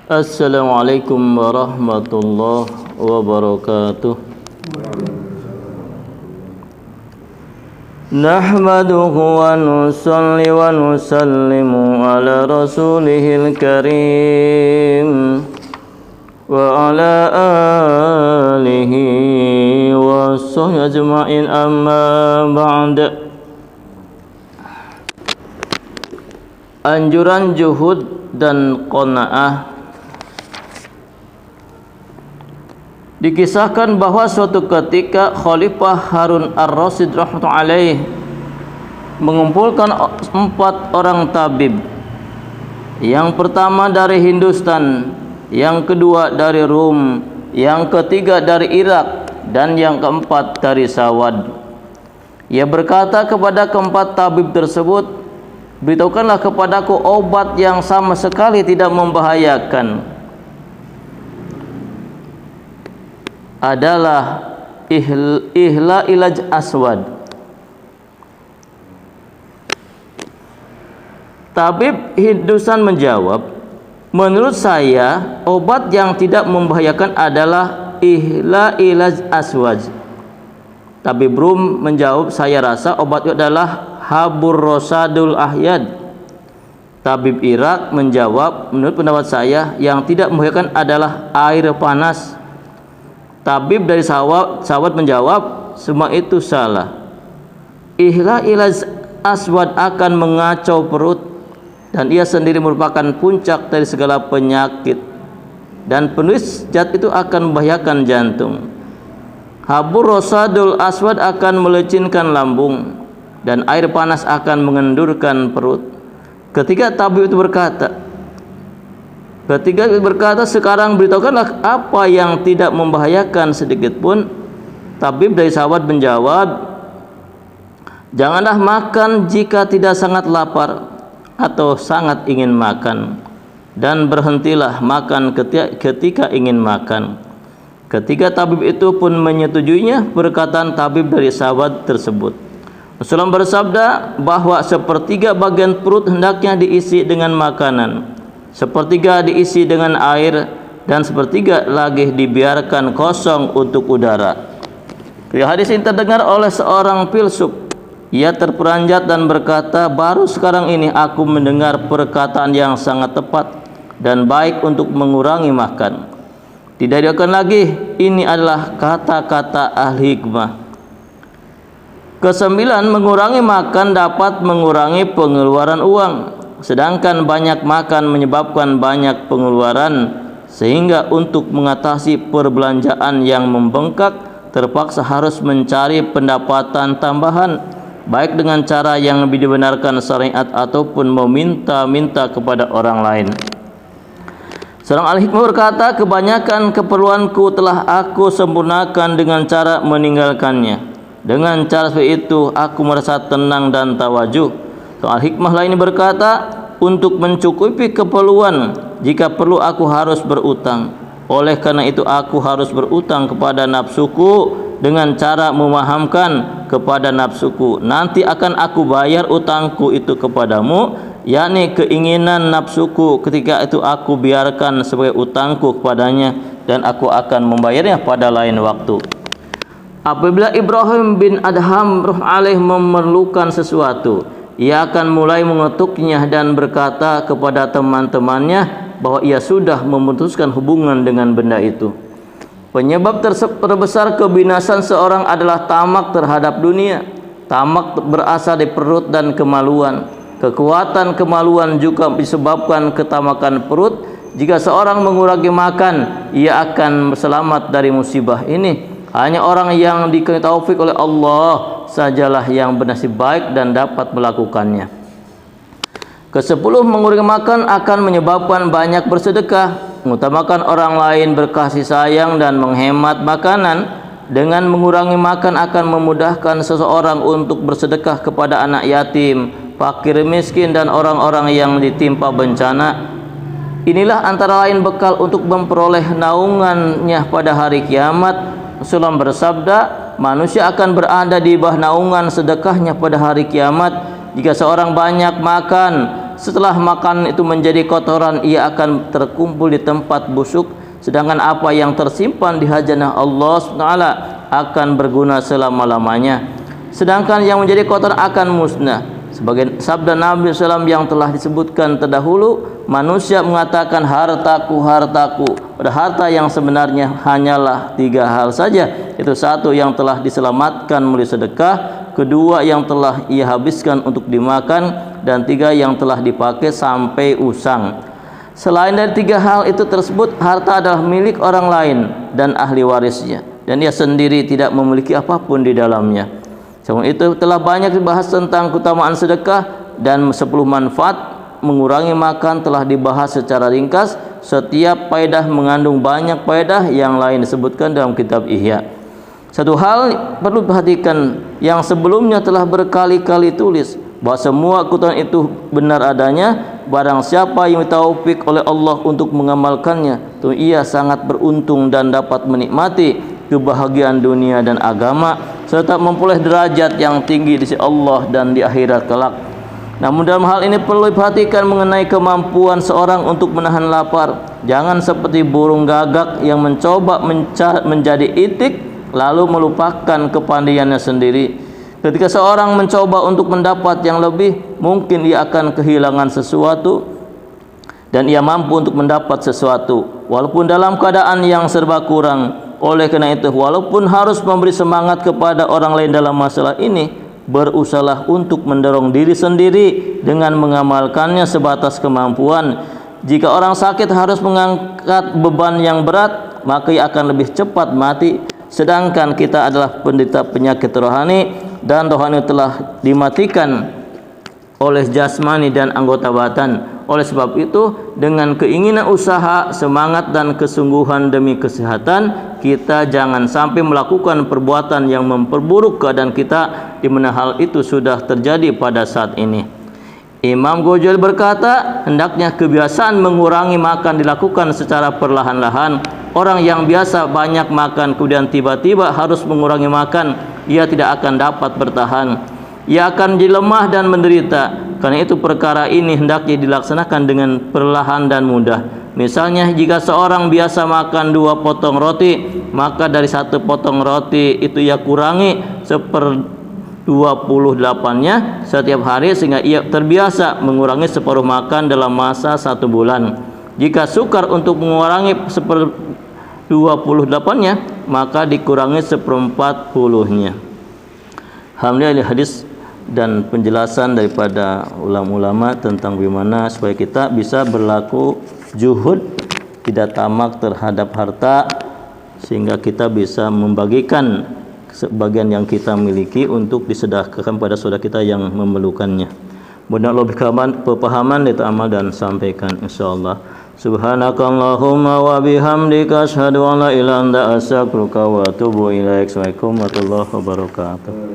Assalamualaikum warahmatullahi wabarakatuh. Nahmaduhu wa nusalli wa nusallimu ala rasulihil karim wa ala alihi wa sahbihi ajma'in, amma ba'd. Anjuran juhud dan qanaah. Dikisahkan bahwa suatu ketika Khalifah Harun ar-Rasyid rahmatullahi alaih mengumpulkan 4 orang tabib. Yang pertama dari Hindustan, yang kedua dari Rum, yang ketiga dari Irak, dan yang keempat dari Sawad. Ia berkata kepada keempat tabib tersebut, "Beritahukanlah kepadaku obat yang sama sekali tidak membahayakan. Adalah ihla ilaj aswad." Tabib Hindusan menjawab, "Menurut saya obat yang tidak membahayakan adalah ihla ilaj aswad." Tabib Rum menjawab, "Saya rasa obat itu adalah habur rosadul ahyad." Tabib Irak menjawab, "Menurut pendapat saya yang tidak membahayakan adalah air panas." Tabib dari Sawad menjawab, "Semua itu salah. Ihla ilaj aswad akan mengacau perut, dan ia sendiri merupakan puncak dari segala penyakit, dan penulis zat itu akan membahayakan jantung. Habur rosadul aswad akan melecinkan lambung, dan air panas akan mengendurkan perut." Ketika tabib itu berkata, "Sekarang beritahukanlah apa yang tidak membahayakan sedikit pun." Tabib dari Sawad menjawab, "Janganlah makan jika tidak sangat lapar atau sangat ingin makan, dan berhentilah makan ketika ingin makan." Ketika tabib itu pun menyetujuinya perkataan tabib dari Sawad tersebut. Rasulullah bersabda bahwa 1/3 bagian perut hendaknya diisi dengan makanan, 1/3 diisi dengan air, dan 1/3 lagi dibiarkan kosong untuk udara. Hadis ini terdengar oleh seorang filsuf. Ia terperanjat dan berkata, "Baru sekarang ini aku mendengar perkataan yang sangat tepat dan baik untuk mengurangi makan. Tidak diragukan lagi, ini adalah kata-kata ahli hikmah." Kesembilan, mengurangi makan dapat mengurangi pengeluaran uang. Sedangkan banyak makan menyebabkan banyak pengeluaran, sehingga untuk mengatasi perbelanjaan yang membengkak terpaksa harus mencari pendapatan tambahan, baik dengan cara yang lebih dibenarkan syariat ataupun meminta-minta kepada orang lain. Seorang al-hikmah berkata, "Kebanyakan keperluanku telah aku sempurnakan dengan cara meninggalkannya. Dengan cara seperti itu aku merasa tenang dan tawajuh." Soal hikmah lain berkata, "Untuk mencukupi keperluan, jika perlu aku harus berutang. Oleh karena itu aku harus berutang kepada nafsuku dengan cara memahamkan kepada nafsuku, nanti akan aku bayar utangku itu kepadamu, yakni keinginan nafsuku ketika itu aku biarkan sebagai utangku kepadanya, dan aku akan membayarnya pada lain waktu." Apabila Ibrahim bin Adham alaih memerlukan sesuatu, ia akan mulai mengetuknya dan berkata kepada teman-temannya bahwa ia sudah memutuskan hubungan dengan benda itu. Penyebab terbesar kebinasan seorang adalah tamak terhadap dunia. Tamak berasal dari perut dan kemaluan. Kekuatan kemaluan juga disebabkan ketamakan perut. Jika seorang mengurangi makan, ia akan selamat dari musibah ini. Hanya orang yang dikasih taufik oleh Allah sajalah yang bernasib baik dan dapat melakukannya. Ke-10, mengurangi makan akan menyebabkan banyak bersedekah. Mengutamakan orang lain, berkasih sayang, dan menghemat makanan. Dengan mengurangi makan akan memudahkan seseorang untuk bersedekah kepada anak yatim, fakir miskin, dan orang-orang yang ditimpa bencana. Inilah antara lain bekal untuk memperoleh naungannya pada hari kiamat. Rasulullah bersabda, manusia akan berada di bawah naungan sedekahnya pada hari kiamat jika seorang banyak makan setelah makan itu menjadi kotoran, ia akan terkumpul di tempat busuk, sedangkan apa yang tersimpan di hajanah Allah SWT akan berguna selama-lamanya, sedangkan yang menjadi kotoran akan musnah. Sebagai sabda Nabi SAW yang telah disebutkan terdahulu, manusia mengatakan hartaku, hartaku, pada harta yang sebenarnya hanyalah 3 hal saja, yaitu 1 yang telah diselamatkan melalui sedekah, 2 yang telah ia habiskan untuk dimakan, dan 3 yang telah dipakai sampai usang. Selain dari 3 hal itu tersebut, harta adalah milik orang lain dan ahli warisnya, dan ia sendiri tidak memiliki apapun di dalamnya. Sebab itu telah banyak dibahas tentang keutamaan sedekah, dan 10 manfaat mengurangi makan telah dibahas secara ringkas. Setiap faedah mengandung banyak faedah yang lain disebutkan dalam kitab Ihya. Satu hal perlu perhatikan, yang sebelumnya telah berkali-kali tulis bahwa semua keutamaan itu benar adanya. Barang siapa yang ditaufik oleh Allah untuk mengamalkannya, itu ia sangat beruntung dan dapat menikmati kebahagiaan dunia dan agama, serta memperoleh derajat yang tinggi di sisi Allah dan di akhirat kelak. Namun dalam hal ini perlu diperhatikan mengenai kemampuan seorang untuk menahan lapar. Jangan seperti burung gagak yang mencoba menjadi itik lalu melupakan kepandaiannya sendiri. Ketika seorang mencoba untuk mendapat yang lebih, mungkin ia akan kehilangan sesuatu, dan ia mampu untuk mendapat sesuatu walaupun dalam keadaan yang serba kurang. Oleh karena itu, walaupun harus memberi semangat kepada orang lain dalam masalah ini, berusahalah untuk mendorong diri sendiri dengan mengamalkannya sebatas kemampuan. Jika orang sakit harus mengangkat beban yang berat, maka ia akan lebih cepat mati. Sedangkan kita adalah penderita penyakit rohani, dan rohani telah dimatikan oleh jasmani dan anggota badan. Oleh sebab itu, dengan keinginan usaha, semangat dan kesungguhan demi kesehatan, kita jangan sampai melakukan perbuatan yang memperburuk keadaan kita, di mana hal itu sudah terjadi pada saat ini. Imam Ghazali berkata, hendaknya kebiasaan mengurangi makan dilakukan secara perlahan-lahan. Orang yang biasa banyak makan kemudian tiba-tiba harus mengurangi makan, ia tidak akan dapat bertahan. Ia akan jadi lemah dan menderita. Karena itu perkara ini hendaknya dilaksanakan dengan perlahan dan mudah. Misalnya, jika seorang biasa makan 2 potong roti, maka dari 1 potong roti itu ia kurangi 1/28-nya setiap hari, sehingga ia terbiasa mengurangi separuh makan dalam masa 1 bulan. Jika sukar untuk mengurangi 1/28-nya, maka dikurangi 1/40-nya. Alhamdulillah, hadis dan penjelasan daripada ulama-ulama tentang bagaimana supaya kita bisa berlaku juhud, tidak tamak terhadap harta, sehingga kita bisa membagikan sebagian yang kita miliki untuk disedekahkan pada saudara kita yang memerlukannya. Mudah-mudahan lebih pemahaman kita amal dan sampaikan insyaallah. Subhanakallahumma wa bihamdika asyhadu an la ilaha illa anta astaghfiruka wa atubu ilaik. Assalamualaikum warahmatullahi wabarakatuh.